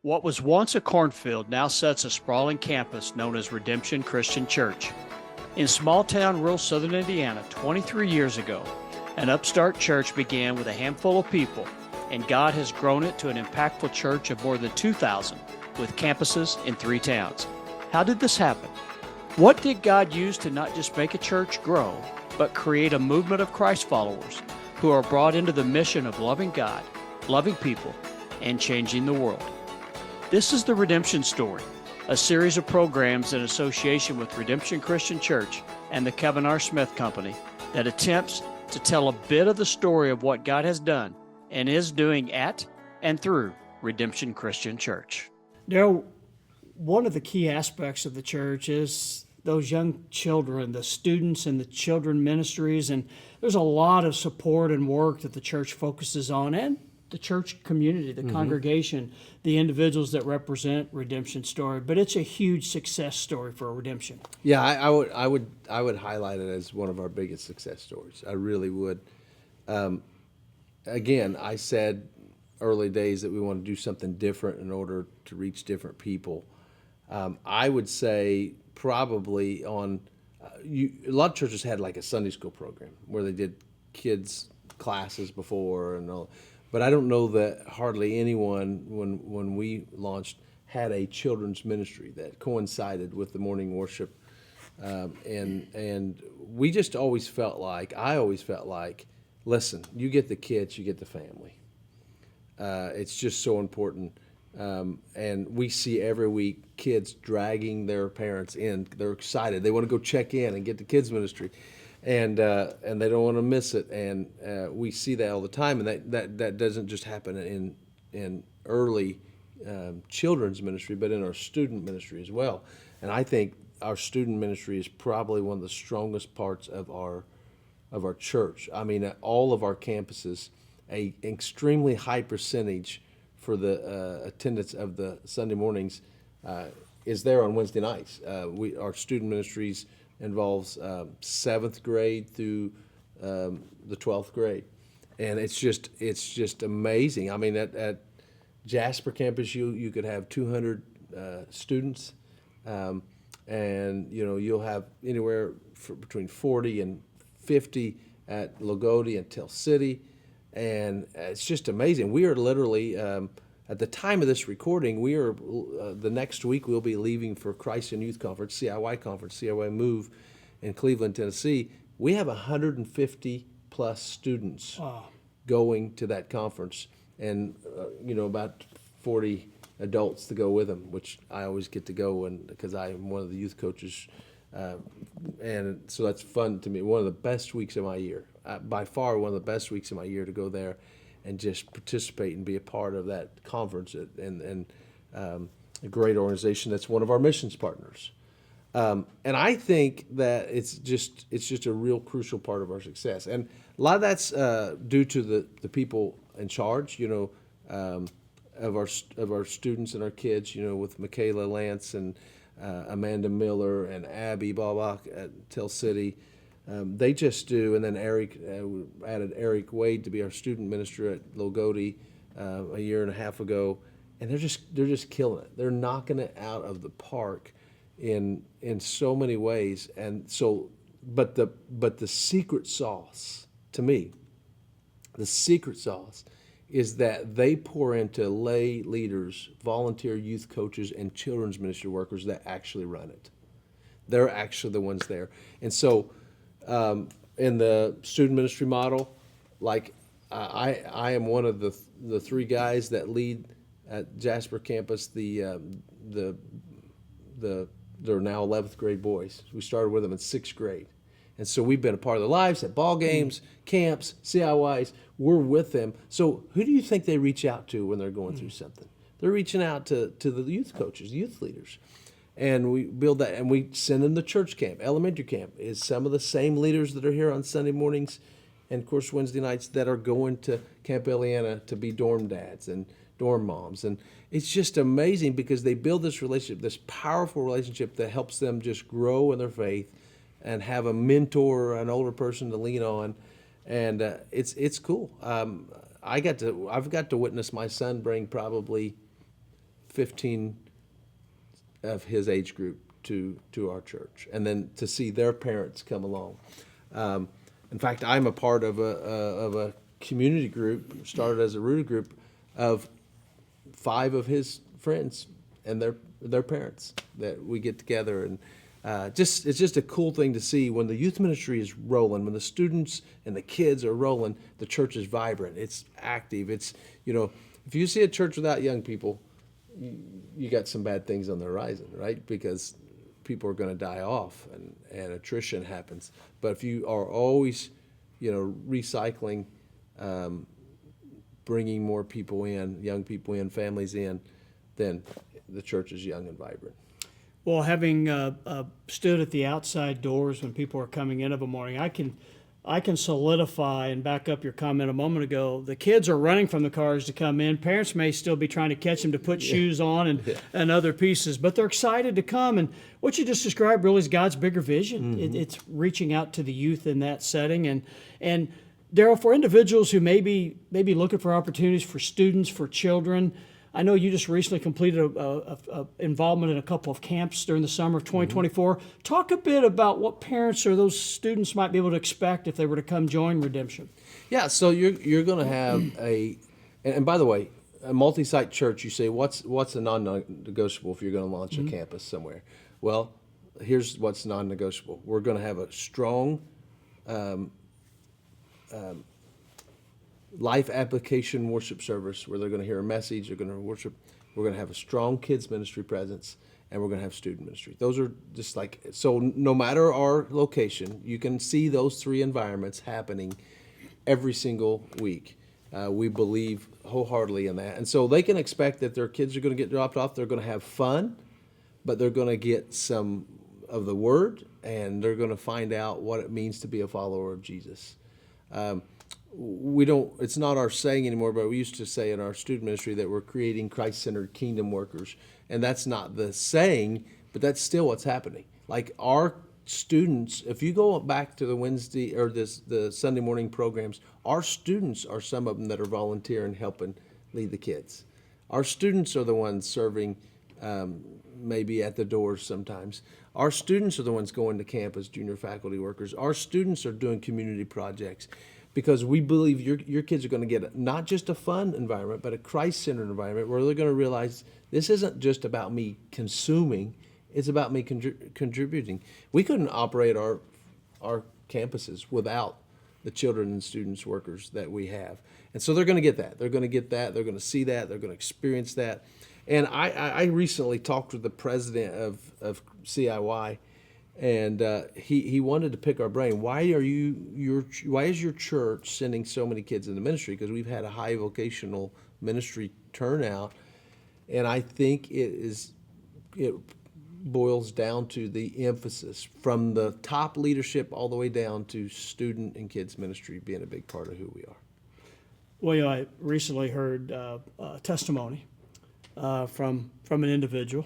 What was once a cornfield now sits a sprawling campus known as Redemption Christian Church. In small town rural southern Indiana 23 years ago, an upstart church began with a handful of people, and God has grown it to an impactful church of more than 2,000 with campuses in 3 towns. How did this happen? What did God use to not just make a church grow, but create a movement of Christ followers who are brought into the mission of loving God, loving people, and changing the world? This is the Redemption Story, a series of programs in association with Redemption Christian Church and the Kevin R. Smith Company that attempts to tell a bit of the story of what God has done and is doing at and through Redemption Christian Church. Daryl, one of the key aspects of the church is those young children, the students and the children ministries, and there's a lot of support and work that the church focuses on, and the church community, the congregation, the individuals that represent Redemption Story. But it's a huge success story for Redemption. Yeah, I would highlight it as one of our biggest success stories. I really would. Again, I said early days that we want to do something different in order to reach different people. I would say probably a lot of churches had like a Sunday school program where they did kids classes before and all. But I don't know that hardly anyone, when we launched, had a children's ministry that coincided with the morning worship. And we just always felt like, listen, you get the kids, you get the family. It's just so important. And we see every week kids dragging their parents in. They're excited. They want to go check in and get the kids ministry. And they don't want to miss it, and we see that all the time, and that doesn't just happen in early children's ministry, but in our student ministry as well. And I think our student ministry is probably one of the strongest parts of our church. I mean, at all of our campuses, a extremely high percentage for the attendance of the Sunday mornings is there on Wednesday nights. Our student ministries involves 7th grade through the 12th grade, and it's just amazing. I mean, at Jasper campus, you could have 200 students, and you'll have anywhere between 40 and 50 at Lagodi and Tell City, and it's just amazing. We are literally at the time of this recording, we are the next week we'll be leaving for Christ and Youth Conference, CIY Move in Cleveland, Tennessee. We have 150 plus students going to that conference, and about 40 adults to go with them, which I always get to go because I am one of the youth coaches, and so that's fun to me. One of the best weeks of my year, by far one of the best weeks of my year, to go there and just participate and be a part of that conference and a great organization that's one of our missions partners. And I think that it's just a real crucial part of our success. And a lot of that's due to the people in charge, of our students and our kids, with Michaela Lance and Amanda Miller and Abby Balbach at Tell City. They just do, and then Eric added Eric Wade to be our student minister at Lagodi a year and a half ago, and they're just killing it. They're knocking it out of the park in so many ways. And so, but the secret sauce to me, the secret sauce is that they pour into lay leaders, volunteer youth coaches, and children's ministry workers that actually run it. They're actually the ones there, and so. In the student ministry model, like I am one of the 3 guys that lead at Jasper campus. They're now 11th grade boys. We started with them in 6th grade, and so we've been a part of their lives at ball games, camps, CIYs. We're with them. So who do you think they reach out to when they're going through something? They're reaching out to the youth coaches, youth leaders. And we build that, and we send them to church camp, elementary camp. Is some of the same leaders that are here on Sunday mornings and, of course, Wednesday nights that are going to Camp Eliana to be dorm dads and dorm moms. And it's just amazing because they build this relationship, this powerful relationship that helps them just grow in their faith and have a mentor, an older person to lean on. And it's cool. I've got to witness my son bring probably 15 of his age group to our church, and then to see their parents come along. In fact, I'm a part of a community group, started as a rooted group, of 5 of his friends and their parents that we get together, and it's just a cool thing to see when the youth ministry is rolling, when the students and the kids are rolling, the church is vibrant, it's active. It's, if you see a church without young people, you got some bad things on the horizon, right? Because people are going to die off and attrition happens. But if you are always, recycling, bringing more people in, young people in, families in, then the church is young and vibrant. Well, having stood at the outside doors when people are coming in of a morning, I can solidify and back up your comment a moment ago. The kids are running from the cars to come in. Parents may still be trying to catch them to put shoes on and other pieces, but they're excited to come. And what you just described really is God's bigger vision. Mm-hmm. It's reaching out to the youth in that setting. And Daryl, for individuals who may be looking for opportunities for students, for children, I know you just recently completed a involvement in a couple of camps during the summer of 2024. Mm-hmm. Talk a bit about what parents or those students might be able to expect if they were to come join Redemption. Yeah, so you're going to have and by the way, a multi-site church. You say what's a non-negotiable if you're going to launch a campus somewhere? Well, here's what's non-negotiable. We're going to have a strong life application worship service where they're going to hear a message, they're going to worship. We're going to have a strong kids ministry presence, and we're going to have student ministry. Those are just so no matter our location, you can see those 3 environments happening every single week. We believe wholeheartedly in that. And so they can expect that their kids are going to get dropped off. They're going to have fun, but they're going to get some of the word, and they're going to find out what it means to be a follower of Jesus. It's not our saying anymore, but we used to say in our student ministry that we're creating Christ-centered kingdom workers. And that's not the saying, but that's still what's happening. Like our students, if you go back to the Wednesday or the Sunday morning programs, our students are some of them that are volunteering, helping lead the kids. Our students are the ones serving maybe at the doors sometimes. Our students are the ones going to camp as junior faculty workers. Our students are doing community projects. Because we believe your kids are going to get not just a fun environment, but a Christ-centered environment where they're going to realize this isn't just about me consuming, it's about me contributing. We couldn't operate our campuses without the children and students workers that we have. And so they're going to get that. They're going to get that. They're going to see that. They're going to experience that. And I recently talked with the president of CIY, and he wanted to pick our brain. Why is your church sending so many kids into ministry? Because we've had a high vocational ministry turnout, and I think it boils down to the emphasis from the top leadership all the way down to student and kids ministry being a big part of who we are. Well, I recently heard a testimony from an individual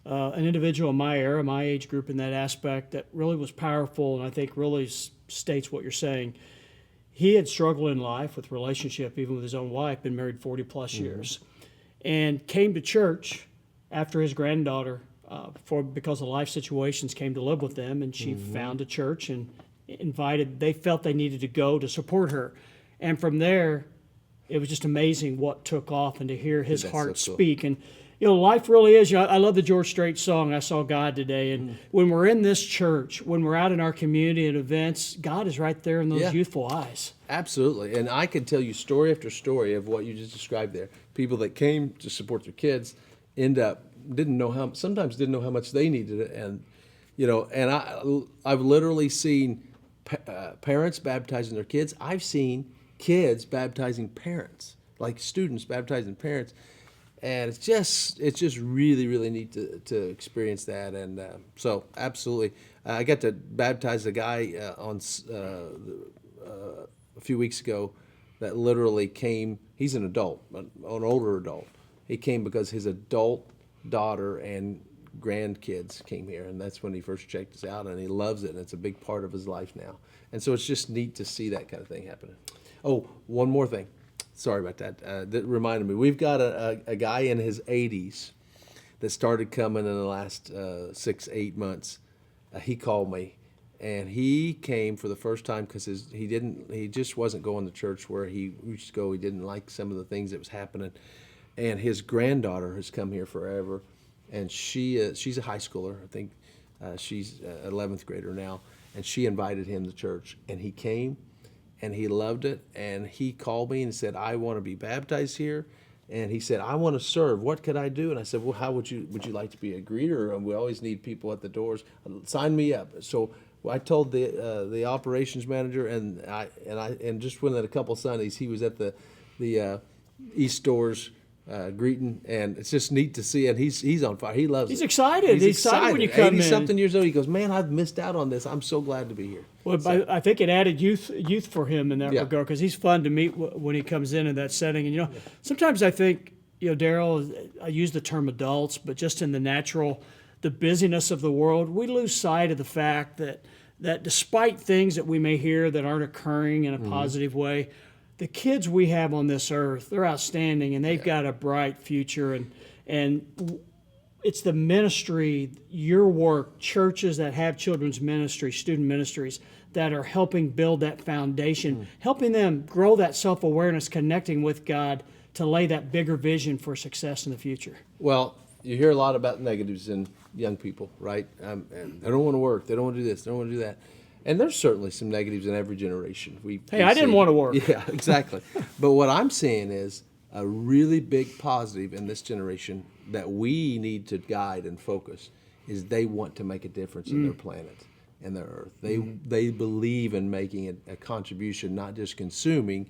in my era, my age group in that aspect that really was powerful and I think really states what you're saying. He had struggled in life with relationship, even with his own wife, been married 40 plus years, and came to church after his granddaughter, because of life situations, came to live with them, and she found a church and they felt they needed to go to support her. And from there, it was just amazing what took off and to hear his heart speak. And life really is, I love the George Strait song, I Saw God Today. And when we're in this church, when we're out in our community at events, God is right there in those youthful eyes. Absolutely. And I could tell you story after story of what you just described there. People that came to support their kids sometimes didn't know how much they needed it. And, I've literally seen parents baptizing their kids. I've seen kids baptizing parents, like students baptizing parents. And it's just really, really neat to experience that. And so absolutely. I got to baptize a guy a few weeks ago that literally came. He's an adult, an older adult. He came because his adult daughter and grandkids came here, and that's when he first checked us out, and he loves it, and it's a big part of his life now. And so it's just neat to see that kind of thing happening. Oh, one more thing. Sorry about that. That reminded me. We've got a guy in his 80s that started coming in the last 6-8 months. He called me, and he came for the first time because he just wasn't going to church where he used to go. He didn't like some of the things that was happening, and his granddaughter has come here forever, and she's a high schooler. I think she's 11th grader now, and she invited him to church, and he came, and he loved it, and he called me and said, I want to be baptized here. And he said, I want to serve. What could I do? And I said, well, how would you like to be a greeter? We always need people at the doors. Sign me up. So I told the operations manager, and just within a couple Sundays, he was at the East Doors greeting, and it's just neat to see. And he's on fire. He loves it. He's excited. He's excited when you come in. 80-something years old. He goes, man, I've missed out on this. I'm so glad to be here. Well, So, I think it added youth for him in that Yeah. regard, because he's fun to meet when he comes in that setting. And sometimes I think Daryl, I use the term adults, but just in the busyness of the world, we lose sight of the fact that despite things that we may hear that aren't occurring in a positive way, the kids we have on this earth, they're outstanding, and they've got a bright future. And it's the ministry, your work, churches that have children's ministry, student ministries, that are helping build that foundation, helping them grow that self-awareness, connecting with God to lay that bigger vision for success in the future. well, you hear a lot about negatives in young people, right? And they don't want to work. They don't want to do this. They don't want to do that. And there's certainly some negatives in every generation. I didn't want to work. Yeah, exactly. But what I'm seeing is a really big positive in this generation that we need to guide and focus is they want to make a difference in their planet and their earth. They believe in making a contribution, not just consuming.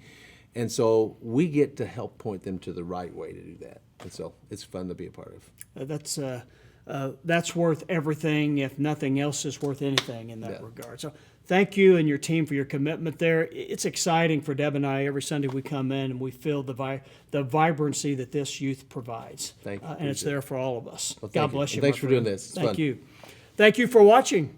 And so we get to help point them to the right way to do that. And so it's fun to be a part of. That's worth everything, if nothing else is worth anything in that regard. So thank you and your team for your commitment there. It's exciting for Deb and I. Every Sunday we come in and we feel the vibrancy that this youth provides. Thank you. And it's there for all of us. Well, God bless you. Thanks my for friend. doing this. It's Thank fun. you. Thank you for watching.